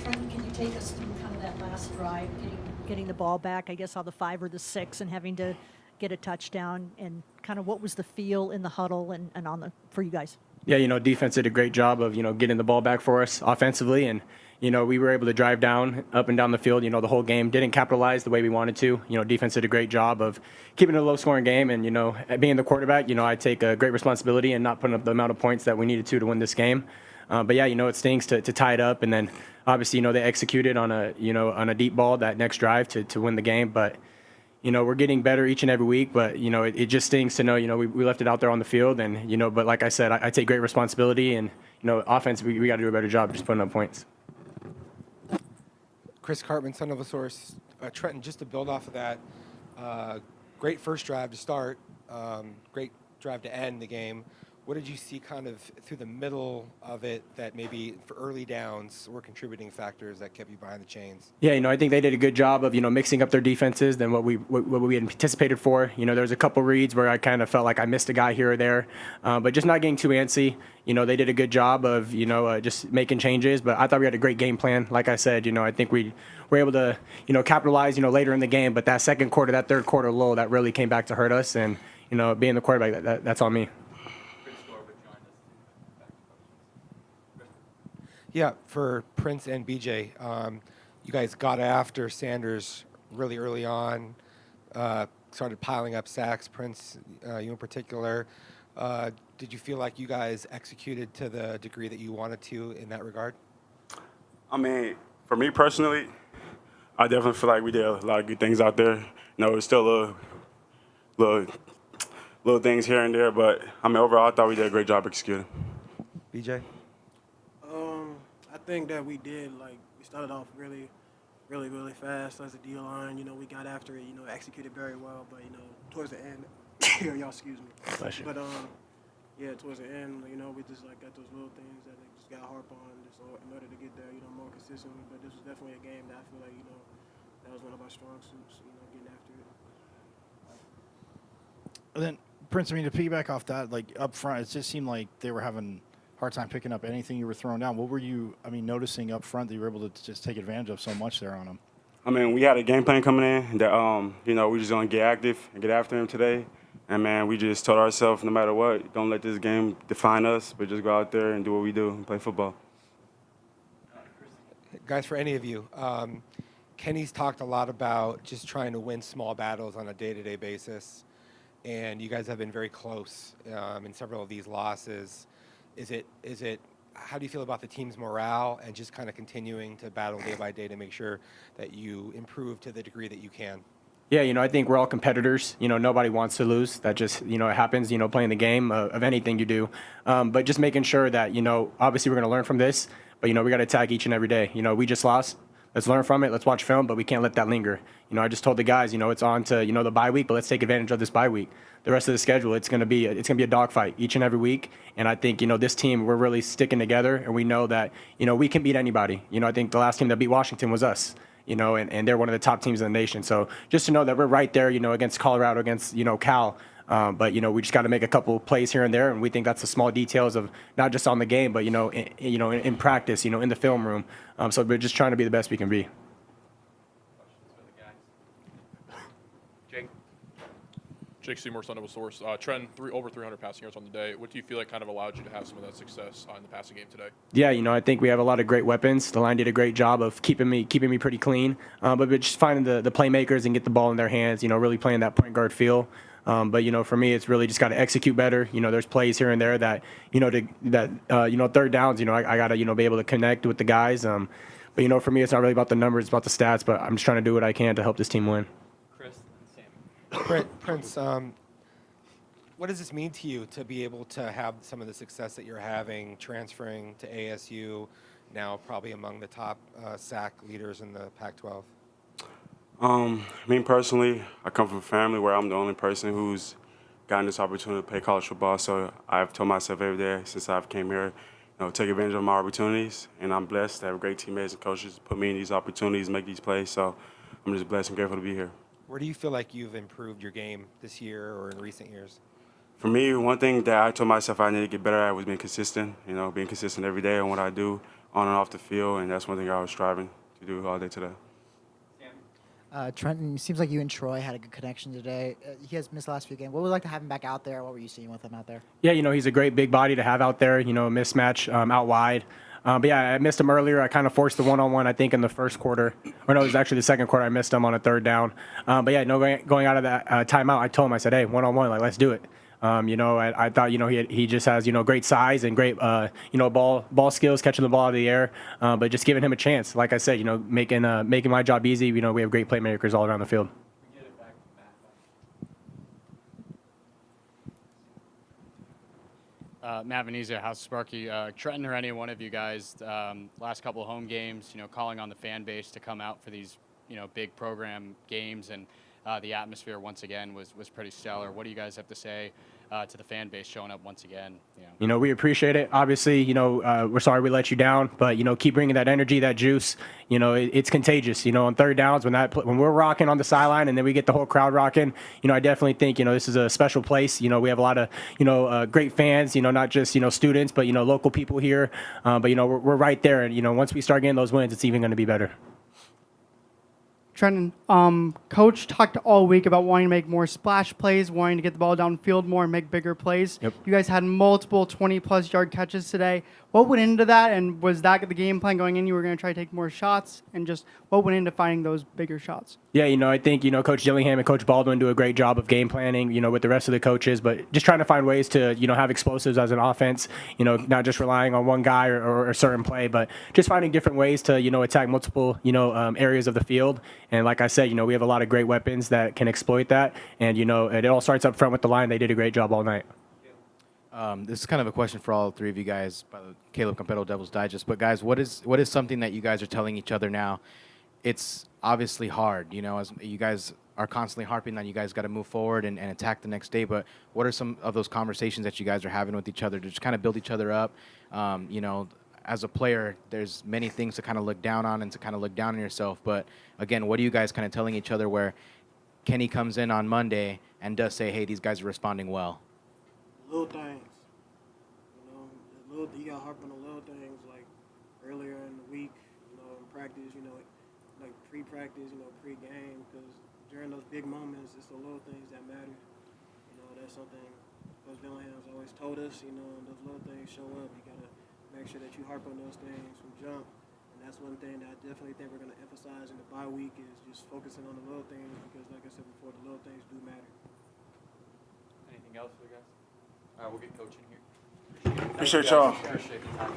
Trenton, can you take us through kind of that last drive, getting the ball back, I guess, on the 5 or the 6, and having to get a touchdown, and kind of what was the feel in the huddle and for you guys? Yeah, defense did a great job of, getting the ball back for us offensively. And, we were able to drive up and down the field, the whole game. Didn't capitalize the way we wanted to. Defense did a great job of keeping it a low-scoring game. And, being the quarterback, I take a great responsibility and not putting up the amount of points that we needed to win this game. But, yeah, it stings to tie it up. And then, obviously, they executed on a deep ball that next drive to win the game. But, we're getting better each and every week, but, it just stings to know, we left it out there on the field. And, but like I said, I take great responsibility. And, offense, we got to do a better job just putting up points. Chris Cartman, son of a source. Trenton, just to build off of that, great first drive to start, great drive to end the game. What did you see kind of through the middle of it that maybe for early downs were contributing factors that kept you behind the chains? Yeah, I think they did a good job of, mixing up their defenses than what we had anticipated for. There was a couple reads where I kind of felt like I missed a guy here or there, but just not getting too antsy. They did a good job of, just making changes, but I thought we had a great game plan. Like I said, I think we were able to, capitalize, later in the game, but that second quarter, that third quarter lull, that really came back to hurt us. And, being the quarterback, that's on me. Yeah, for Prince and BJ, you guys got after Sanders really early on, started piling up sacks. Prince, you in particular. Did you feel like you guys executed to the degree that you wanted to in that regard? I mean, for me personally, I definitely feel like we did a lot of good things out there. It's still little things here and there, but I mean, overall, I thought we did a great job executing. BJ? I think that we did, we started off really fast as a D-line. We got after it, executed very well. But, towards the end, y'all excuse me. Bless you. But, yeah, towards the end, we just, got those little things that they just got harp on just in order to get there, more consistently. But this was definitely a game that I feel like, that was one of our strong suits, getting after it. And then, Prince, to piggyback off that, up front, it just seemed like they were having hard time picking up anything you were throwing down. What were you, noticing up front that you were able to just take advantage of so much there on them? I mean, we had a game plan coming in that, we just going to get active and get after him today. And, man, we just told ourselves no matter what, don't let this game define us, but just go out there and do what we do and play football. Guys, for any of you, Kenny's talked a lot about just trying to win small battles on a day-to-day basis, and you guys have been very close in several of these losses. Is it? How do you feel about the team's morale and just kind of continuing to battle day by day to make sure that you improve to the degree that you can? Yeah, I think we're all competitors. Nobody wants to lose. That just, it happens, playing the game of anything you do. But just making sure that, obviously we're going to learn from this, but, we got to attack each and every day. We just lost. Let's learn from it. Let's watch film, but we can't let that linger. I just told the guys, it's on to, the bye week, but let's take advantage of this bye week. The rest of the schedule, it's going to be a dogfight each and every week. And I think, this team, we're really sticking together, and we know that, we can beat anybody. I think the last team that beat Washington was us, and they're one of the top teams in the nation. So just to know that we're right there, against Colorado, against, Cal. But, we just got to make a couple plays here and there, and we think that's the small details of not just on the game, but, in practice, in the film room. So we're just trying to be the best we can be. Jake Seymour, son of a source. Trent, over 300 passing yards on the day. What do you feel like kind of allowed you to have some of that success in the passing game today? Yeah, I think we have a lot of great weapons. The line did a great job of keeping me pretty clean. But just finding the playmakers and get the ball in their hands, really playing that point guard feel. But, for me, it's really just got to execute better. There's plays here and there that, third downs, I got to, be able to connect with the guys. But, for me, it's not really about the numbers, it's about the stats. But I'm just trying to do what I can to help this team win. Prince, what does this mean to you to be able to have some of the success that you're having, transferring to ASU, now probably among the top sack leaders in the Pac-12? Me personally, I come from a family where I'm the only person who's gotten this opportunity to play college football. So I've told myself every day since I've came here, take advantage of my opportunities. And I'm blessed to have great teammates and coaches to put me in these opportunities, make these plays. So I'm just blessed and grateful to be here. Where do you feel like you've improved your game this year or in recent years? For me, one thing that I told myself I need to get better at was being consistent. Being consistent every day on what I do, on and off the field, and that's one thing I was striving to do all day today. Trenton, it seems like you and Troy had a good connection today. He has missed the last few games. What would you like to have him back out there? What were you seeing with him out there? Yeah, he's a great big body to have out there, mismatch out wide. But yeah, I missed him earlier. I kind of forced the one-on-one, I think, in the first quarter. Or no, it was actually the second quarter. I missed him on a third down. But yeah, going out of that timeout, I told him, I said, hey, one-on-one, like, let's do it. I thought, he just has, great size and great, ball skills, catching the ball out of the air, but just giving him a chance. Like I said, making my job easy. We have great playmakers all around the field. Matt Venezia, House of Sparky. Trenton or any one of you guys, last couple of home games, calling on the fan base to come out for these, big program games, and the atmosphere once again was pretty stellar. What do you guys have to say to the fan base showing up once again? We appreciate it. Obviously, we're sorry we let you down, but keep bringing that energy, that juice. It's contagious. On third downs when we're rocking on the sideline and then we get the whole crowd rocking. I definitely think this is a special place. We have a lot of great fans. Not just students, but local people here. But we're right there, and once we start getting those wins, it's even going to be better. Trenton, Coach talked all week about wanting to make more splash plays, wanting to get the ball downfield more and make bigger plays. Yep. You guys had multiple 20-plus yard catches today. What went into that, and was that the game plan going in? You were going to try to take more shots, and just what went into finding those bigger shots? Yeah, I think, Coach Dillingham and Coach Baldwin do a great job of game planning, with the rest of the coaches, but just trying to find ways to, have explosives as an offense, not just relying on one guy or a certain play, but just finding different ways to, attack multiple, areas of the field. And like I said, we have a lot of great weapons that can exploit that. And, it all starts up front with the line. They did a great job all night. This is kind of a question for all three of you guys by the Caleb Campetto Devil's Digest. But guys, what is something that you guys are telling each other now? It's obviously hard, as you guys are constantly harping on you guys got to move forward and attack the next day. But what are some of those conversations that you guys are having with each other to just kind of build each other up? As a player, there's many things to kind of look down on and to kind of look down on yourself. But again, what are you guys kind of telling each other where Kenny comes in on Monday and does say, hey, these guys are responding well? Little things. You got to harp on the little things, like earlier in the week, in practice, like pre-practice, pre-game, because during those big moments, it's the little things that matter. That's something Coach Dillingham's always told us, and those little things show up. You got to make sure that you harp on those things from jump. And that's one thing that I definitely think we're going to emphasize in the bye week is just focusing on the little things because, like I said before, the little things do matter. Anything else for you guys? All right, we'll get coaching here. Appreciate y'all. Appreciate the time.